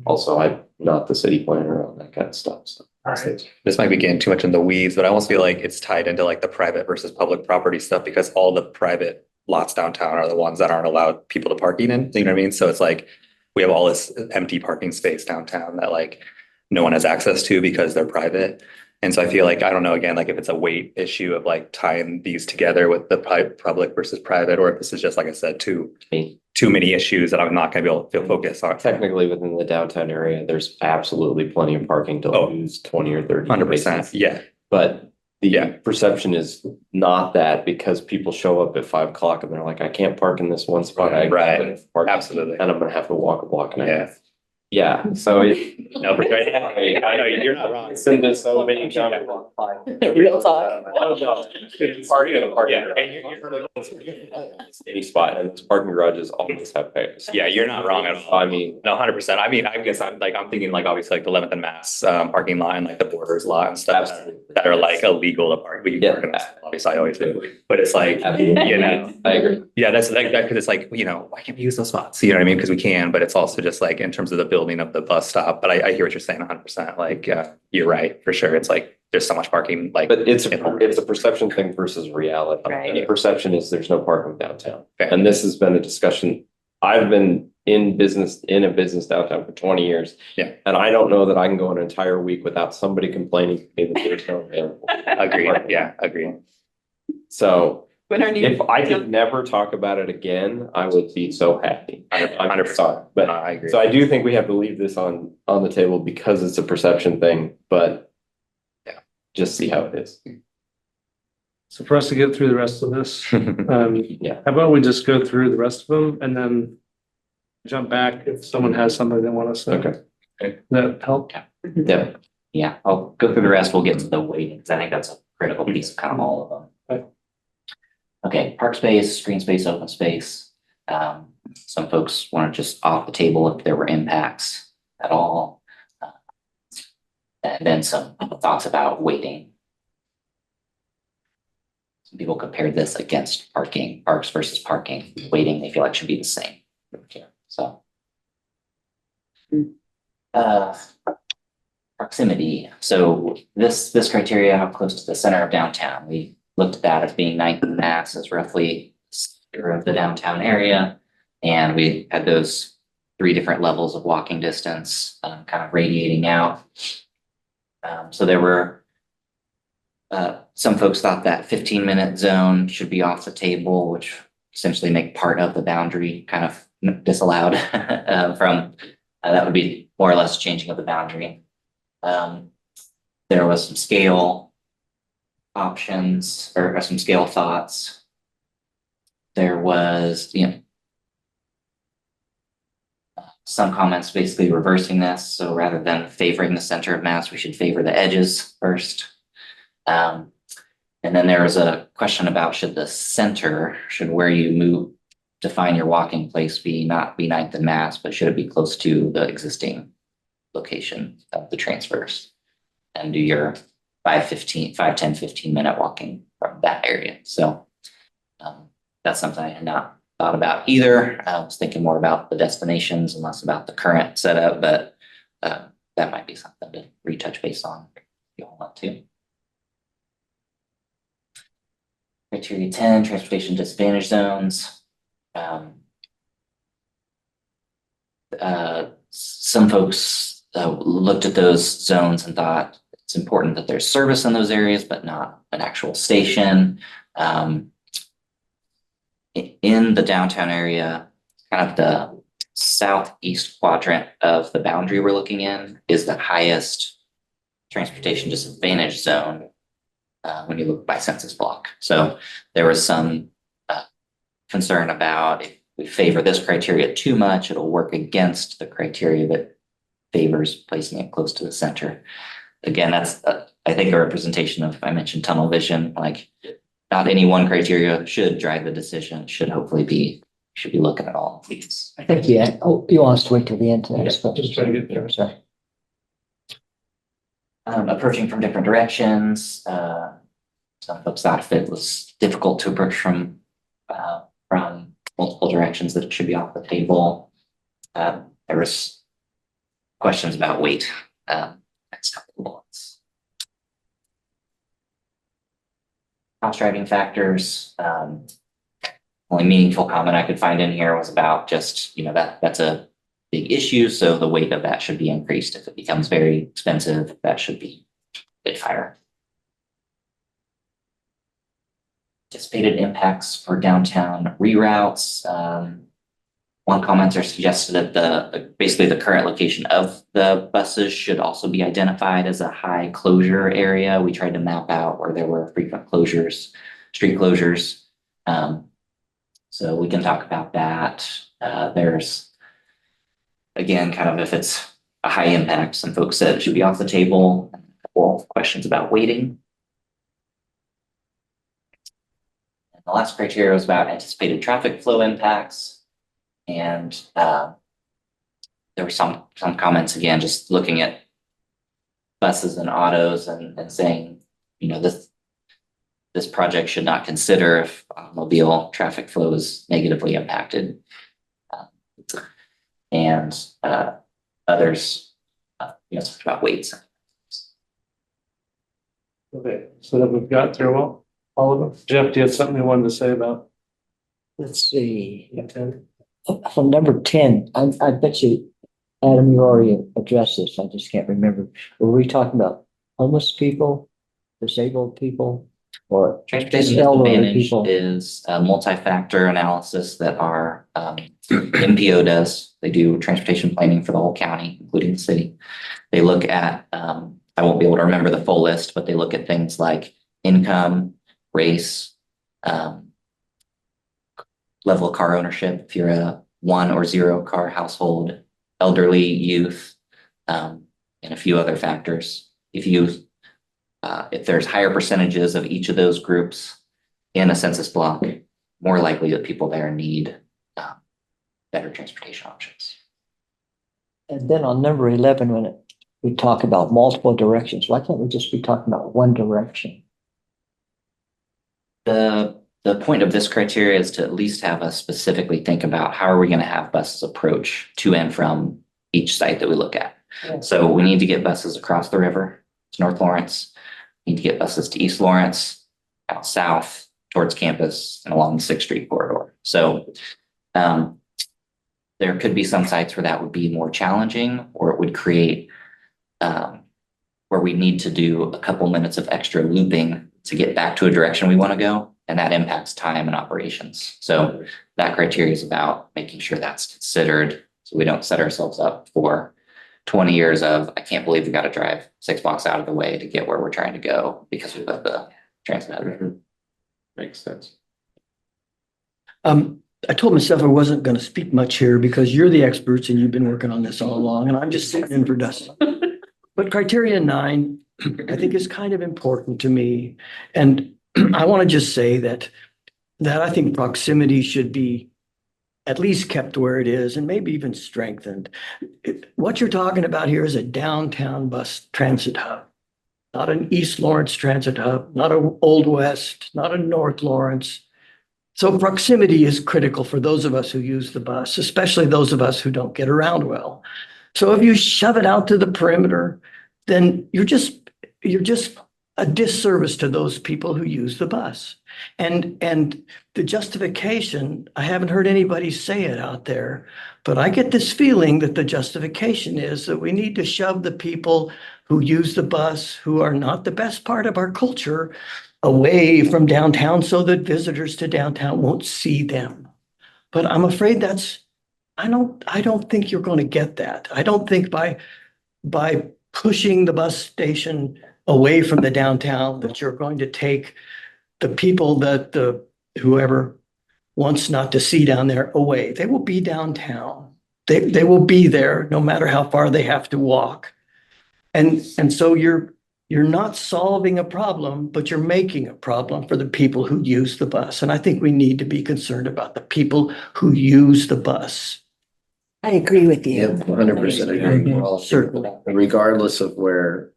also I'm not the city planner on that kind of stuff. So. All right. This might be getting too much in the weeds, but I almost feel like it's tied into like the private versus public property stuff because all the private lots downtown are the ones that aren't allowed people to parking in. You know what I mean? So it's like we have all this empty parking space downtown that like no one has access to because they're private. And so I feel like, I don't know, again, like if it's a weight issue of like tying these together with the public versus private, or if this is just, like I said, too many issues that I'm not going to be able to focus on. Technically within the downtown area, there's absolutely plenty of parking to lose 20 or 30. 100%. Yeah. But the perception is not that because people show up at 5 o'clock and they're like, I can't park in this one spot. Right. Absolutely. And I'm going to have to walk a block and a Yeah. half. Yeah. So No, for sure. I know you're not wrong. send this so many times. Real talk. Any spot and those parking garages always have payers. Yeah, you're not wrong at all. I mean, No, 100%. I mean, I guess I'm thinking like obviously like the 11th and Mass parking lot and like the Borders lot and stuff that are like illegal to park. But you can park in them. Obviously, I always do. But it's like, I agree. yeah, that's like that because it's like, why can't we use those spots? You know what I mean? Because we can, but it's also just like in terms of the building of the bus stop. But I hear what you're saying 100%. Like, you're right, for sure. It's like there's so much parking. Like, But it's a perception thing versus reality. Right. The perception is there's no parking downtown. Fair. And this has been a discussion. I've been in a business downtown for 20 years. Yeah. And I don't know that I can go an entire week without somebody complaining to me that there's no available. agreed. Yeah, agreed. So When our new. if I could never talk about it again, I would be so happy. I'm sorry, but I agree. so I do think we have to leave this on the table because it's a perception thing, but yeah, just see how it is. So for us to get through the rest of this, Yeah. how about we just go through the rest of them and then jump back if someone has something they want to say? Okay. That help? Yeah. Yeah, I'll go through the rest. We'll get to the weightings. I think that's a critical piece of kind of all of them. Okay. Okay, park space, green space, open space. Some folks want to just off the table if there were impacts at all. And then some thoughts about weighting. Some people compared this against parking, parks versus parking. Weighting, they feel like should be the same. So. Proximity. So this criteria, how close to the center of downtown, we looked at that as being 9th in mass as roughly center of the downtown area. And we had those 3 different levels of walking distance kind of radiating out. So there were some folks thought that 15-minute zone should be off the table, which essentially make part of the boundary kind of disallowed from that would be more or less changing of the boundary. There was some scale options or some scale thoughts. There was, some comments basically reversing this. So rather than favoring the center of mass, we should favor the edges first. And then there was a question about should where you move, define your walking place not be 9th in mass, but should it be close to the existing location of the transfers and do your 10, 15-minute walking from that area. So that's something I had not thought about either. I was thinking more about the destinations and less about the current setup, but that might be something to retouch base on if you all want to. Criteria 10, transportation disadvantage zones. Some folks looked at those zones and thought it's important that there's service in those areas, but not an actual station. In the downtown area, kind of the southeast quadrant of the boundary we're looking in is the highest transportation disadvantage zone when you look by census block. So there was some concern about if we favor this criteria too much, it'll work against the criteria that favors placing it close to the center. Again, that's, I think, a representation of, I mentioned tunnel vision, like not any one criteria should drive the decision, should be looking at all of these. I think, yeah, you want us to wait till the end to ask questions? Just try to get there. Sorry. Approaching from different directions. Some folks thought if it was difficult to approach from multiple directions, that it should be off the table. There was questions about weight. Next couple of bullets. Cost driving factors. Only meaningful comment I could find in here was about just, that's a big issue. So the weight of that should be increased. If it becomes very expensive, that should be a bit higher. Anticipated impacts for downtown reroutes. One commenter suggested that basically the current location of the buses should also be identified as a high closure area. We tried to map out where there were frequent closures, street closures. So we can talk about that. There's, again, kind of if it's a high impact, some folks said it should be off the table. Well, questions about weighting. And the last criteria was about anticipated traffic flow impacts. And there were some comments, again, just looking at buses and autos and saying, this project should not consider if automobile traffic flow is negatively impacted. And others, talked about weights. Okay, so that we've got through all of them. Jeff, do you have something you wanted to say about Let's see. 10? On number 10, I bet you, Adam, you already addressed this. I just can't remember. Were we talking about homeless people, disabled people? or Transportation elderly disadvantage people? is a multi-factor analysis that our MPO does. They do transportation planning for the whole county, including the city. They look at, I won't be able to remember the full list, but they look at things like income, race, level of car ownership, if you're a 1 or 0 car household, elderly, youth, and a few other factors. If there's higher percentages of each of those groups in a census block, more likely that people there need better transportation options. And then on number 11, when we talk about multiple directions, why can't we just be talking about one direction? The point of this criteria is to at least have us specifically think about how are we going to have buses approach to and from each site that we look at. Yeah. So we need to get buses across the river to North Lawrence. We need to get buses to East Lawrence, out south towards campus and along the 6th Street corridor. So there could be some sites where that would be more challenging, or it would create where we need to do a couple minutes of extra looping to get back to a direction we want to go. And that impacts time and operations. So that criteria is about making sure that's considered so we don't set ourselves up for 20 years of, I can't believe we got to drive 6 blocks out of the way to get where we're trying to go because we put the transit. Makes sense. I told myself I wasn't going to speak much here because you're the experts and you've been working on this all along, and I'm just sitting in for dust. But criteria 9, I think, is kind of important to me. And I want to just say that I think proximity should be at least kept where it is and maybe even strengthened. What you're talking about here is a downtown bus transit hub, not an East Lawrence transit hub, not an Old West, not a North Lawrence. So proximity is critical for those of us who use the bus, especially those of us who don't get around well. So if you shove it out to the perimeter, then you're just a disservice to those people who use the bus. And the justification, I haven't heard anybody say it out there, but I get this feeling that the justification is that we need to shove the people who use the bus, who are not the best part of our culture, away from downtown so that visitors to downtown won't see them. But I'm afraid I don't think you're going to get that. I don't think by pushing the bus station away from the downtown that you're going to take the people that whoever wants not to see down there away. They will be downtown. They will be there no matter how far they have to walk. And so you're not solving a problem, but you're making a problem for the people who use the bus. And I think we need to be concerned about the people who use the bus. I agree with you. Yeah, 100% agree. Well, Certainly. regardless of where,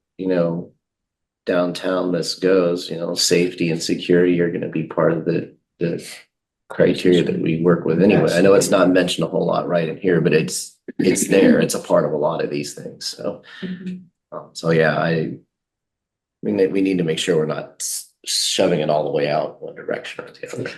downtown this goes, safety and security are going to be part of the criteria that we work with anyway. I know it's not mentioned a whole lot right in here, but it's there. It's a part of a lot of these things. So, yeah, I mean, we need to make sure we're not shoving it all the way out one direction or the other.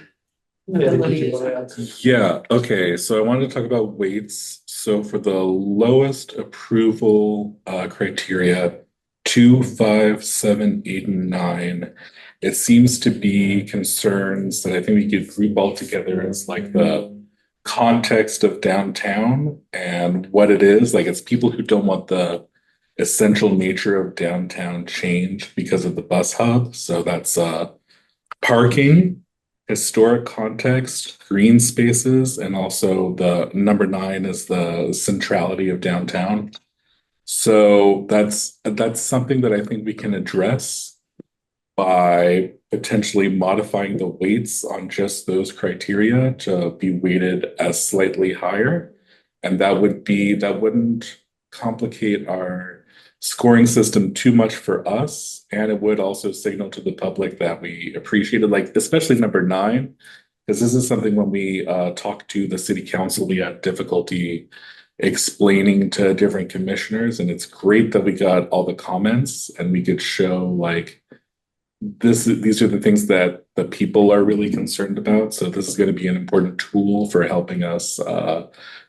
Yeah, okay, so I wanted to talk about weights. So for the lowest approval criteria, 2, 5, 7, 8, and 9, it seems to be concerns that I think we could group all together as like the context of downtown and what it is. Like it's people who don't want the essential nature of downtown changed because of the bus hub. So that's parking, historic context, green spaces, and also the number 9 is the centrality of downtown. So that's something that I think we can address by potentially modifying the weights on just those criteria to be weighted as slightly higher. And that wouldn't complicate our scoring system too much for us. And it would also signal to the public that we appreciated, like especially number 9, because this is something when we talked to the city council, we had difficulty explaining to different commissioners, and it's great that we got all the comments and we could show like these are the things that the people are really concerned about. So this is going to be an important tool for helping us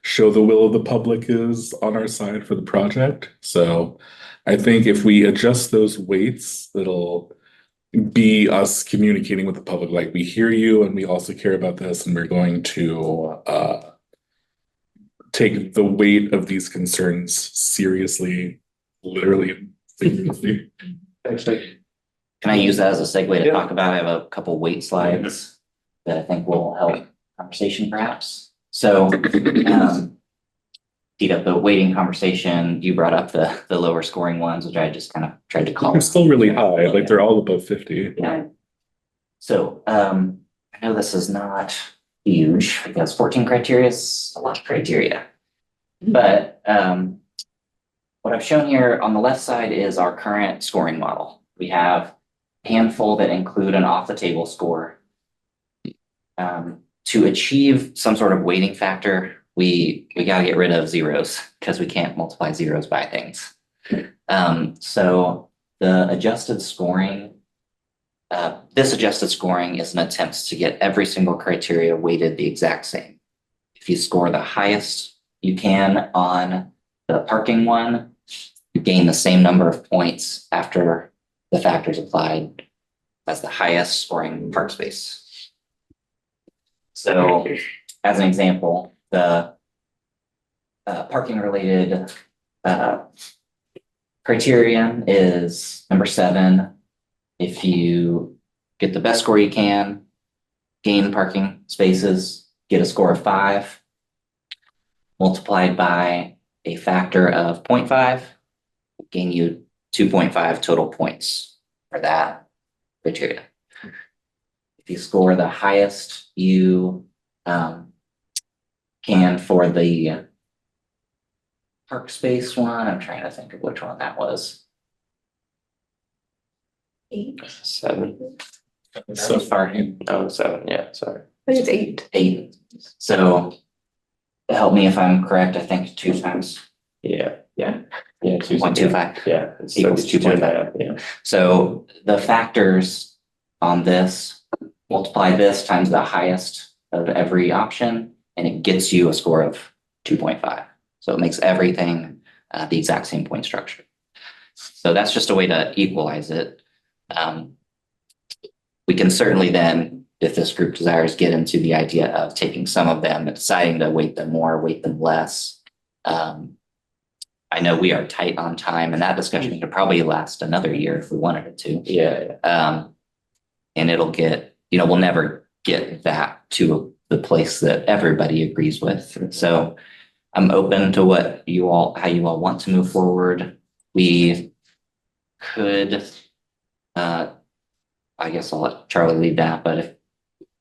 show the will of the public is on our side for the project. So I think if we adjust those weights, it'll be us communicating with the public, like we hear you and we also care about this, and we're going to take the weight of these concerns seriously, literally and figuratively. Actually, Can I use that as a segue to Yeah. talk about? I have a couple weight slides that I think will help conversation perhaps. So, teed up the weighting conversation. You brought up the lower scoring ones, which I just kind of tried to call. They're still really high, like they're all above 50. Yeah. So, I know this is not huge because 14 criteria is a lot of criteria. But, what I've shown here on the left side is our current scoring model. We have a handful that include an off the table score. To achieve some sort of weighting factor, we got to get rid of zeros because we can't multiply zeros by things. So the adjusted scoring, this adjusted scoring is an attempt to get every single criteria weighted the exact same. If you score the highest you can on the parking one, you gain the same number of points after the factors applied as the highest scoring park space. So as an example, the parking related criterion is number 7. If you get the best score you can, gain parking spaces, get a score of 5, multiplied by a factor of 0.5, gain you 2.5 total points for that criteria. If you score the highest you can for the park space one, I'm trying to think of which one that was. 8. 7. So far, Oh, 7. Yeah, sorry. I think it's 8. 8. So help me if I'm correct. I think 2 times Yeah. 2.25. Yeah. It's Equals 2.5. Yeah. So the factors on this, multiply this times the highest of every option, and it gets you a score of 2.5. So it makes everything the exact same point structure. So that's just a way to equalize it. We can certainly then, if this group desires, get into the idea of taking some of them and deciding to weight them more, weight them less. I know we are tight on time, and that discussion could probably last another year if we wanted it to. Yeah. And it'll get, we'll never get that to the place that everybody agrees with. So I'm open to how you all want to move forward. We could, I guess I'll let Charlie lead that, but if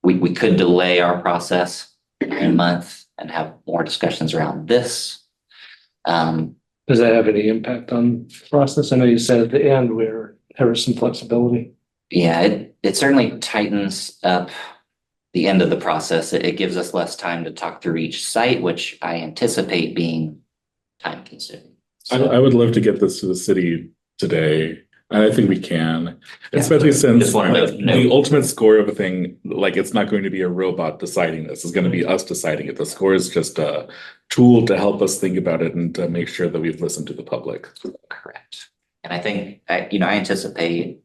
we could delay our process a month and have more discussions around this. does that have any impact on the process? I know you said at the end there was some flexibility. Yeah, it certainly tightens up the end of the process. It gives us less time to talk through each site, which I anticipate being time consuming. I would love to get this to the city today, and I think we can, Yeah. especially since Just wanted to know. the ultimate score of a thing, like it's not going to be a robot deciding this, it's going to be us deciding it. The score is just a tool to help us think about it and to make sure that we've listened to the public. Correct. And I think, I anticipate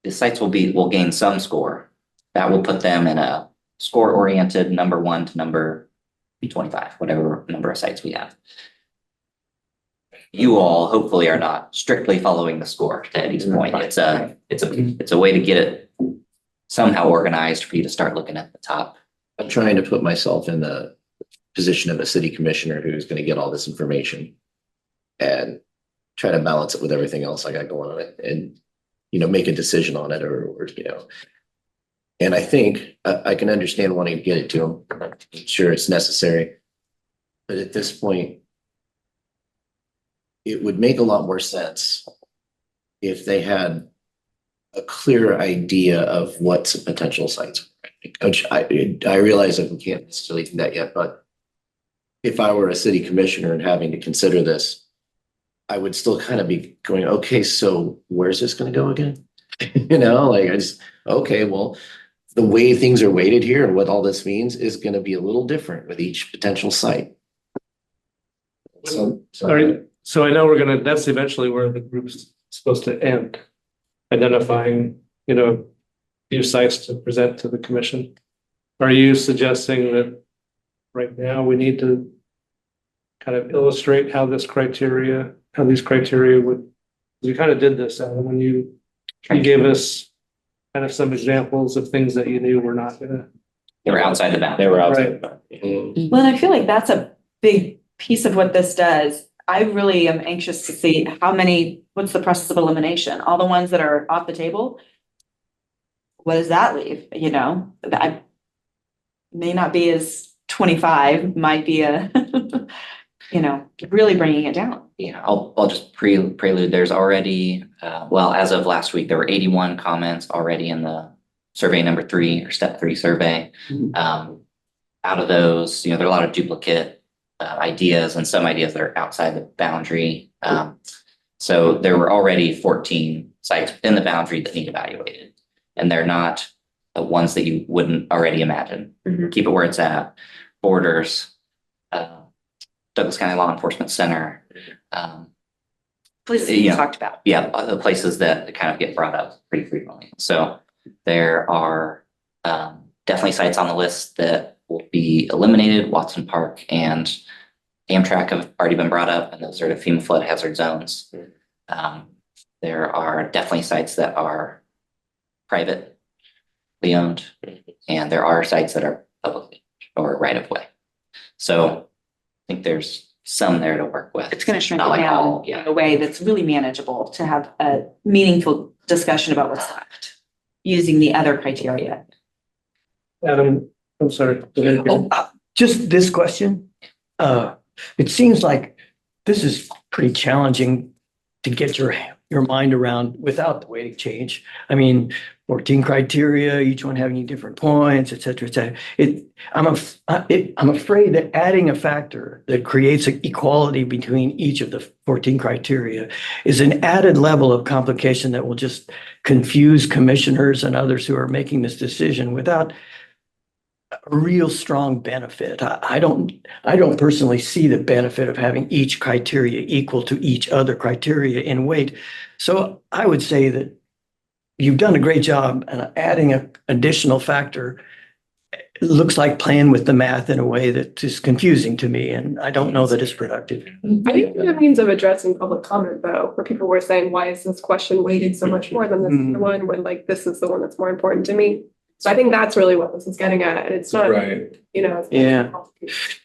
the sites will gain some score. That will put them in a score-oriented number 1 to number 25, whatever number of sites we have. You all hopefully are not strictly following the score, to Eddie's point. It's a way to get it somehow organized for you to start looking at the top. I'm trying to put myself in the position of a city commissioner who's going to get all this information and try to balance it with everything else I got going on it and, make a decision on it or. And I think I can understand wanting to get it to them. I'm sure it's necessary. But at this point, it would make a lot more sense if they had a clear idea of what some potential sites were. Which I realize that we can't necessarily do that yet, but if I were a city commissioner and having to consider this, I would still kind of be going, okay, so where's this going to go again? Okay, well, the way things are weighted here and what all this means is going to be a little different with each potential site. So I know that's eventually where the group's supposed to end. identifying, a few sites to present to the commission. Are you suggesting that right now we need to kind of illustrate how these criteria would, we kind of did this, Adam, when you gave us kind of some examples of things that you knew were not gonna. They were outside the boundary. They were outside. Right. the boundary. Well, and I feel like that's a big piece of what this does. I really am anxious to see what's the process of elimination? All the ones that are off the table? What does that leave? I may not be as 25, might be really bringing it down. Yeah, I'll just prelude. There's already, as of last week, there were 81 comments already in the survey number 3 or step 3 survey. Out of those, there are a lot of duplicate ideas and some ideas that are outside the boundary. So there were already 14 sites in the boundary that need evaluated, and they're not the ones that you wouldn't already imagine. Keep it where it's at. Borders, Douglas County Law Enforcement Center. Places you talked about. Yeah, the places that kind of get brought up pretty frequently. So there are definitely sites on the list that will be eliminated. Watson Park and Amtrak have already been brought up, and those are the FEMA flood hazard zones. There are definitely sites that are privately owned, and there are sites that are publicly or right of way. So I think there's some there to work with. It's going to shrink Not it like down all, in a way that's really manageable to have a meaningful discussion about what's left using the other criteria. Adam, I'm sorry. Just this question. It seems like this is pretty challenging to get your mind around without the weighting change. I mean, 14 criteria, each one having different points, et cetera, et cetera. I'm afraid that adding a factor that creates an equality between each of the 14 criteria is an added level of complication that will just confuse commissioners and others who are making this decision without a real strong benefit. I don't personally see the benefit of having each criteria equal to each other criteria in weight. So I would say that you've done a great job, and adding an additional factor looks like playing with the math in a way that is confusing to me, and I don't know that it's productive. I think it's a means of addressing public comment though, where people were saying, why is this question weighted so much more than this other one, when like this is the one that's more important to me? So I think that's really what this is getting at. And it's not, Right. Yeah.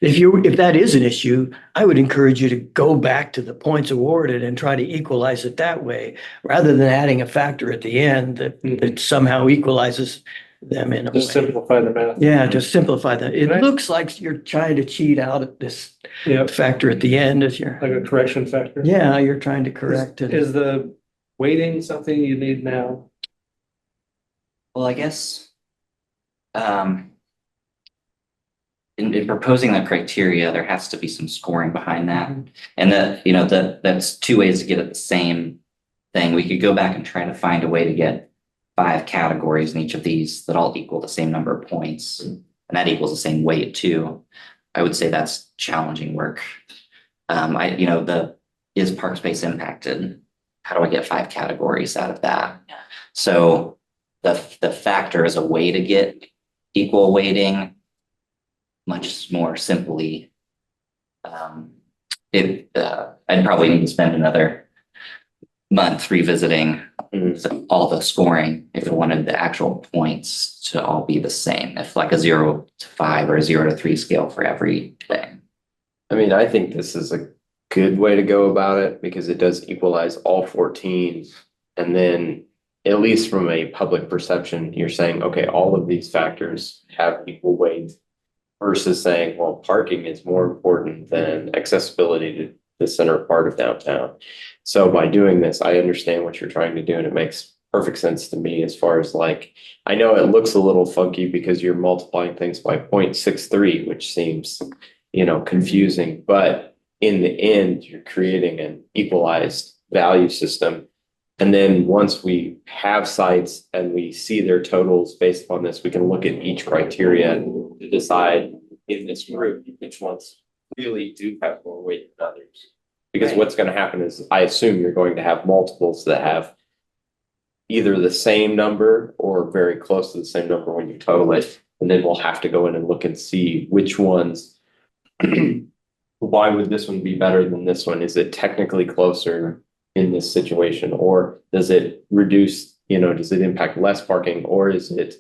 If that is an issue, I would encourage you to go back to the points awarded and try to equalize it that way, rather than adding a factor at the end that somehow equalizes them in a way. Just simplify the math. Yeah, just simplify that. It Right. looks like you're trying to cheat out of this Yeah, factor at the end as you're, like a correction factor. yeah, you're trying to correct it. Is the weighting something you need now? Well, I guess in proposing the criteria, there has to be some scoring behind that. And that's two ways to get at the same thing. We could go back and try to find a way to get 5 categories in each of these that all equal the same number of points. And that equals the same weight too. I would say that's challenging work. Is park space impacted? How do I get 5 categories out of that? So the factor is a way to get equal weighting much more simply. I'd probably need to spend another month revisiting all the scoring if I wanted the actual points to all be the same, if like a 0 to 5 or a 0 to 3 scale for everything. I mean, I think this is a good way to go about it because it does equalize all 14. And then at least from a public perception, you're saying, okay, all of these factors have equal weight versus saying, well, parking is more important than accessibility to the center part of downtown. So by doing this, I understand what you're trying to do, and it makes perfect sense to me as far as like, I know it looks a little funky because you're multiplying things by 0.63, which seems, confusing, but in the end, you're creating an equalized value system. And then once we have sites and we see their totals based upon this, we can look at each criteria to decide in this group which ones really do have more weight than others. Because what's going to happen is I assume you're going to have multiples that have either the same number or very close to the same number when you total it. And then we'll have to go in and look and see which ones. Why would this one be better than this one? Is it technically closer in this situation? Or does it reduce, does it impact less parking? Or is it,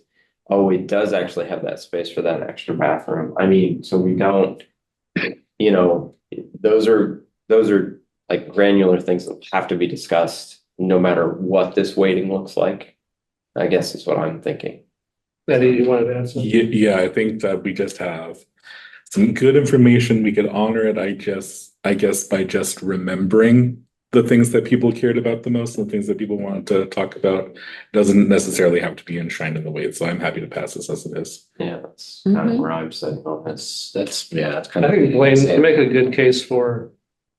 oh, it does actually have that space for that extra bathroom? I mean, so we don't, those are like granular things that have to be discussed no matter what this weighting looks like, I guess is what I'm thinking. Eddie, you wanted to answer? Yeah, I think that we just have some good information. We could honor it, I guess, by just remembering the things that people cared about the most and the things that people wanted to talk about. It doesn't necessarily have to be enshrined in the weight, so I'm happy to pass this as it is. Yeah, that's kind of where I'm sitting on this. That's kind I of. think Blaine, you make a good case for,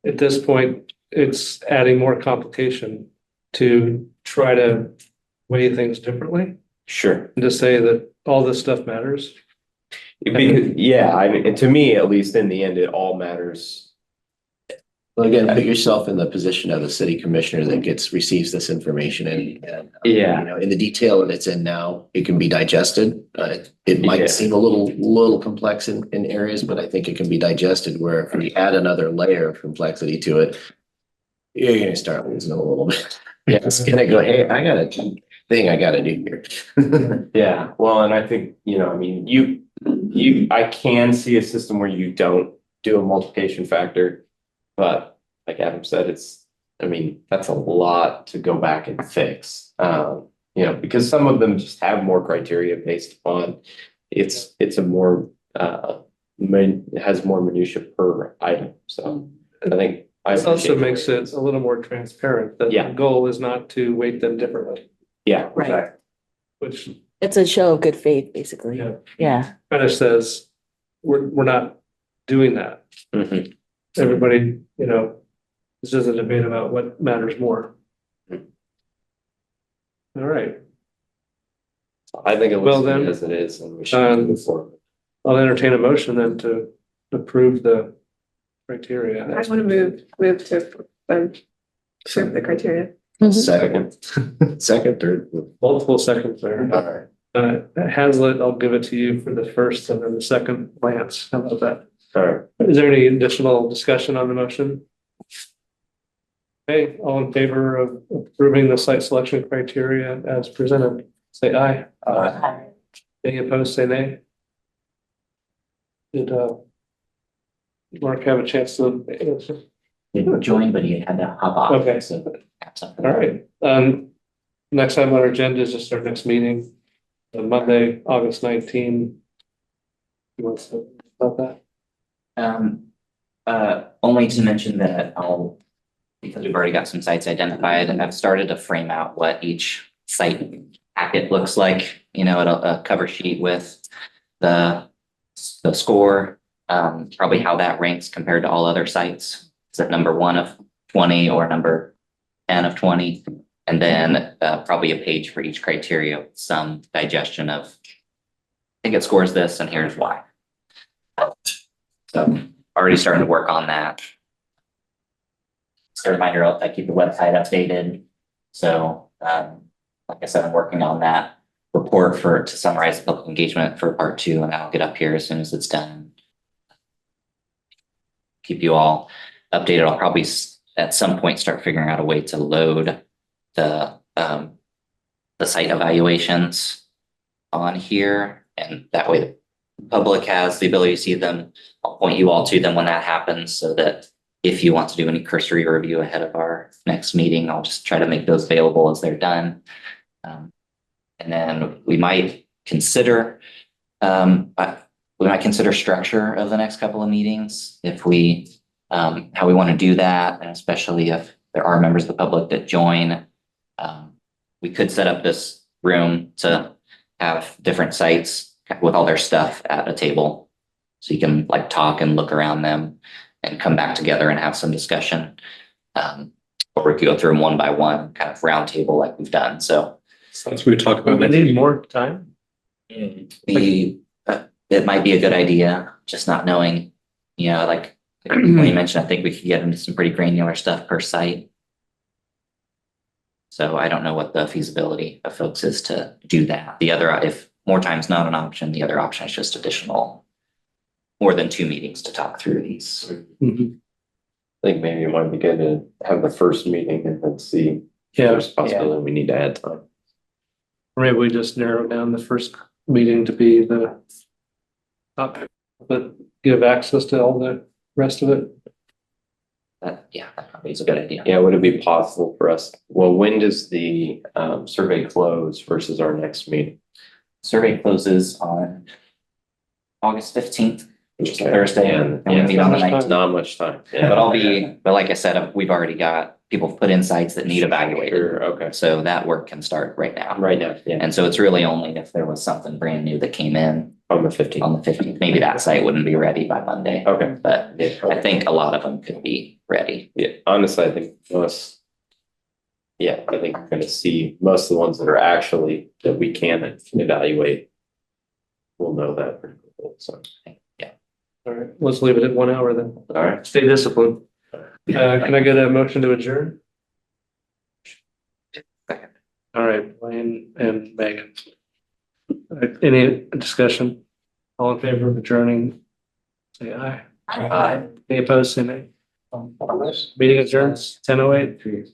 at this point, it's adding more complication to try to weigh things differently Sure. and to say that all this stuff matters. Because, yeah, I mean, to me, at least in the end, it all matters. Well, again, put yourself in the position of the city commissioner that receives this information and Yeah. in the detail that it's in now, it can be digested. It might Yeah. seem a little complex in areas, but I think it can be digested where if we add another layer of complexity to it, you're gonna start losing it a little bit. Yeah. It's gonna go, hey, I got a thing I gotta do here. Yeah, well, and I think, I mean, I can see a system where you don't do a multiplication factor, but like Adam said, that's a lot to go back and fix. Because some of them just have more criteria based upon it's a more it has more minutia per item. So I think This also makes it a little more transparent that Yeah. the goal is not to weight them differently, Yeah, Right. which It's a show of good faith, basically. Yeah. Yeah. kind of says we're not doing that. Mhm. Everybody, this is a debate about what matters more. All right, I think it Well, looks then, good as it is, and we should move forward. I'll entertain a motion then to approve the criteria. I want to move to approve the criteria. Second, third. Multiple seconds there. All right. Hazlitt, I'll give it to you for the first and then the second. Lance, how about that? All right. Is there any additional discussion on the motion? Okay, all in favor of approving the site selection criteria as presented, say aye. Any opposed, say nay. Did Mark have a chance to answer? Didn't join, but he had to hop off. Okay. So have something. All right, next time on our agenda is just our next meeting, on Monday, August 19. You want to say about that? Only to mention that because we've already got some sites identified, I've started to frame out what each site packet looks like, a cover sheet with the score, probably how that ranks compared to all other sites. Is it number 1 of 20 or number 10 of 20? And then probably a page for each criteria, with some digestion of, I think it scores this and here's why. So already starting to work on that. Just a reminder, I keep the website updated. So like I said, I'm working on that report to summarize the public engagement for part 2, and I'll get up here as soon as it's done. Keep you all updated. I'll probably at some point start figuring out a way to load the site evaluations on here, and that way the public has the ability to see them. I'll point you all to them when that happens, so that if you want to do any cursory review ahead of our next meeting, I'll just try to make those available as they're done. And then we might consider structure of the next couple of meetings, if how we want to do that, and especially if there are members of the public that join. We could set up this room to have different sites with all their stuff at a table, so you can talk and look around them and come back together and have some discussion. Or we could go through them one by one, kind of round table like we've done. So Since we talk about We need more time. it might be a good idea, just not knowing, like when you mentioned, I think we could get into some pretty granular stuff per site. So I don't know what the feasibility of folks is to do that. The other, if more time's not an option, the other option is just additional, more than 2 meetings to talk through these. Mhm. I think maybe it might be good to have the first meeting and then see if Yeah, there's a possibility we need to add time. or maybe we just narrow down the first meeting to be the topic, but give access to all the rest of it. That probably is a good idea. Yeah, would it be possible for us, well, when does the survey close versus our next meeting? Survey closes on August 15th, which is a Okay. Thursday, and we meet on the Not much 19th. Not much time. But like I said, we've already got people put in sites that need evaluated. Sure, okay. So that work can start right now. Right now, yeah, And so it's really only if there was something brand new that came in on the 15th. on the 15th, maybe that site wouldn't be ready by Monday. Okay. But Yeah, I think a lot of them could be ready. Yeah, honestly, I think I think we're gonna see most of the ones that are actually, that we can evaluate. We'll know that pretty quickly, so. All right, let's leave it at 1 hour then. All right. Stay disciplined. Can I get a motion to adjourn? All right, Wayne and Megan. Any discussion? All in favor of adjourning? Say aye. Aye. Any opposed, say nay. Meeting adjourns 10:08.